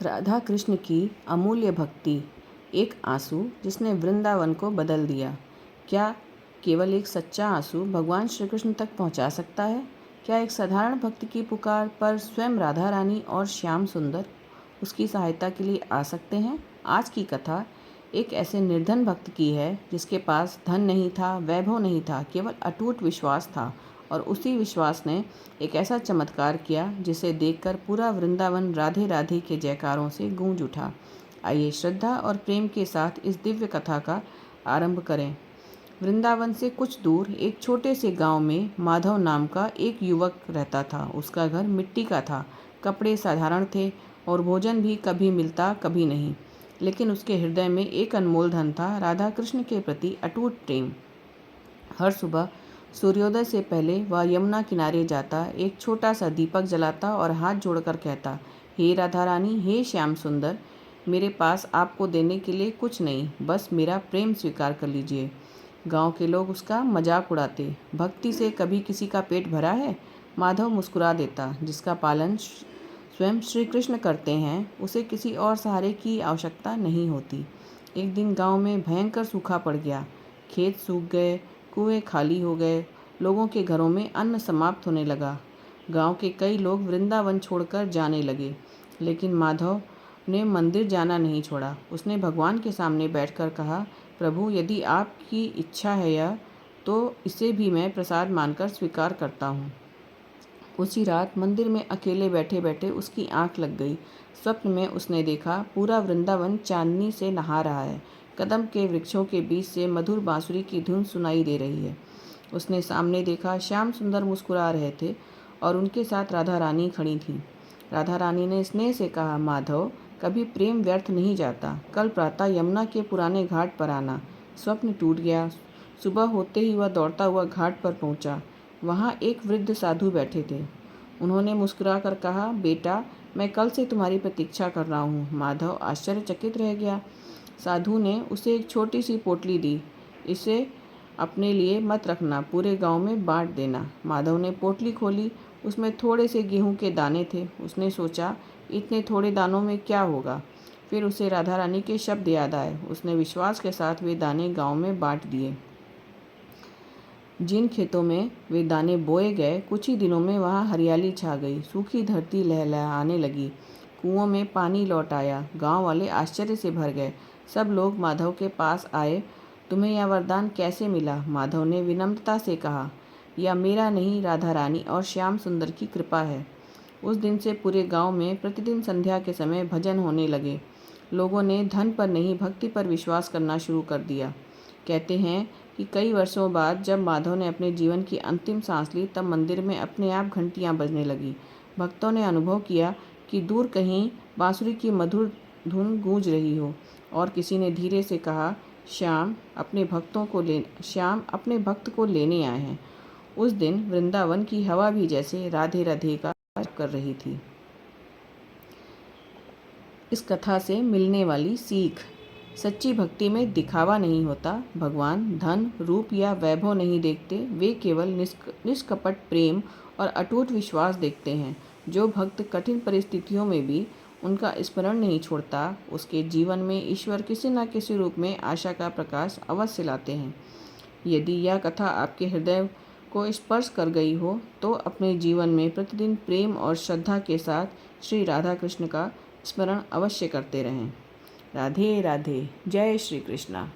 राधा कृष्ण की अमूल्य भक्ति, एक आंसू जिसने वृंदावन को बदल दिया। क्या केवल एक सच्चा आंसू भगवान श्री कृष्ण तक पहुंचा सकता है? क्या एक साधारण भक्त की पुकार पर स्वयं राधा रानी और श्याम सुंदर उसकी सहायता के लिए आ सकते हैं? आज की कथा एक ऐसे निर्धन भक्त की है जिसके पास धन नहीं था, वैभव नहीं था, केवल अटूट विश्वास था। और उसी विश्वास ने एक ऐसा चमत्कार किया जिसे देखकर पूरा वृंदावन राधे राधे के जयकारों से गूंज उठा। आइए श्रद्धा और प्रेम के साथ इस दिव्य कथा का आरंभ करें। वृंदावन से कुछ दूर एक छोटे से गांव में माधव नाम का एक युवक रहता था। उसका घर मिट्टी का था, कपड़े साधारण थे और भोजन भी कभी मिलता कभी नहीं। लेकिन उसके हृदय में एक अनमोल धन था, राधा कृष्ण के प्रति अटूट प्रेम। हर सुबह सूर्योदय से पहले वह यमुना किनारे जाता, एक छोटा सा दीपक जलाता और हाथ जोड़कर कहता, हे राधा रानी, हे श्याम सुंदर, मेरे पास आपको देने के लिए कुछ नहीं, बस मेरा प्रेम स्वीकार कर लीजिए। गांव के लोग उसका मजाक उड़ाते। भक्ति से कभी किसी का पेट भरा है? माधव मुस्कुरा देता, जिसका पालन स्वयं श्री कृष्ण करते हैं, उसे किसी और सहारे की आवश्यकता नहीं होती। एक दिन गांव में भयंकर सूखा पड़ गया। खेत सूख गए, कुएं खाली हो गए, लोगों के घरों में अन्न समाप्त होने लगा। गांव के कई लोग वृंदावन छोड़कर जाने लगे, लेकिन माधव ने मंदिर जाना नहीं छोड़ा। उसने भगवान के सामने बैठकर कहा, प्रभु, यदि आपकी इच्छा है यह, तो इसे भी मैं प्रसाद मानकर स्वीकार करता हूँ। उसी रात मंदिर में अकेले बैठे बैठे उसकी आंख लग गई। स्वप्न में उसने देखा, पूरा वृंदावन चांदनी से नहा रहा है। कदम के वृक्षों के बीच से मधुर बांसुरी की धुन सुनाई दे रही है। उसने सामने देखा, श्याम सुंदर मुस्कुरा रहे थे और उनके साथ राधा रानी खड़ी थी। राधा रानी ने स्नेह से कहा, माधव, कभी प्रेम व्यर्थ नहीं जाता। कल प्रातः यमुना के पुराने घाट पर आना। स्वप्न टूट गया। सुबह होते ही वह दौड़ता हुआ घाट पर पहुंचा। वहां एक वृद्ध साधु बैठे थे। उन्होंने मुस्कुराकर कहा, बेटा, मैं कल से तुम्हारी प्रतीक्षा कर रहा हूँ। माधव आश्चर्यचकित रह गया। साधु ने उसे एक छोटी सी पोटली दी। इसे अपने लिए मत रखना, पूरे गांव में बांट देना। माधव ने पोटली खोली। उसमें थोड़े से गेहूं के दाने थे। उसने सोचा, इतने थोड़े दानों में क्या होगा। फिर उसे राधा रानी के शब्द याद आए। उसने विश्वास के साथ वे दाने गांव में बांट दिए। जिन खेतों में वे दाने बोए गए, कुछ ही दिनों में वहां हरियाली छा गई। सूखी धरती लहलहाने लगी। कुओं में पानी लौट आया। गांव वाले आश्चर्य से भर गए। सब लोग माधव के पास आए। तुम्हें यह वरदान कैसे मिला? माधव ने विनम्रता से कहा, यह मेरा नहीं, राधा रानी और श्याम सुंदर की कृपा है। उस दिन से पूरे गांव में प्रतिदिन संध्या के समय भजन होने लगे। लोगों ने धन पर नहीं, भक्ति पर विश्वास करना शुरू कर दिया। कहते हैं कि कई वर्षों बाद जब माधव ने अपने जीवन की अंतिम सांस ली, तब मंदिर में अपने आप घंटियां बजने लगी। भक्तों ने अनुभव किया कि दूर कहीं बांसुरी की मधुर धुन गूंज रही हो, और किसी ने धीरे से कहा, श्याम अपने भक्त को लेने आए हैं। उस दिन वृंदावन की हवा भी जैसे राधे राधे का कर रही थी। इस कथा से मिलने वाली सीख, सच्ची भक्ति में दिखावा नहीं होता। भगवान धन, रूप या वैभव नहीं देखते, वे केवल निष्कपट प्रेम और अटूट विश्वास देखते हैं। जो भक्त कठिन परिस्थितियों में भी उनका स्मरण नहीं छोड़ता, उसके जीवन में ईश्वर किसी न किसी रूप में आशा का प्रकाश अवश्य लाते हैं। यदि यह कथा आपके हृदय को स्पर्श कर गई हो, तो अपने जीवन में प्रतिदिन प्रेम और श्रद्धा के साथ श्री राधा कृष्ण का स्मरण अवश्य करते रहें। राधे राधे। जय श्री कृष्णा।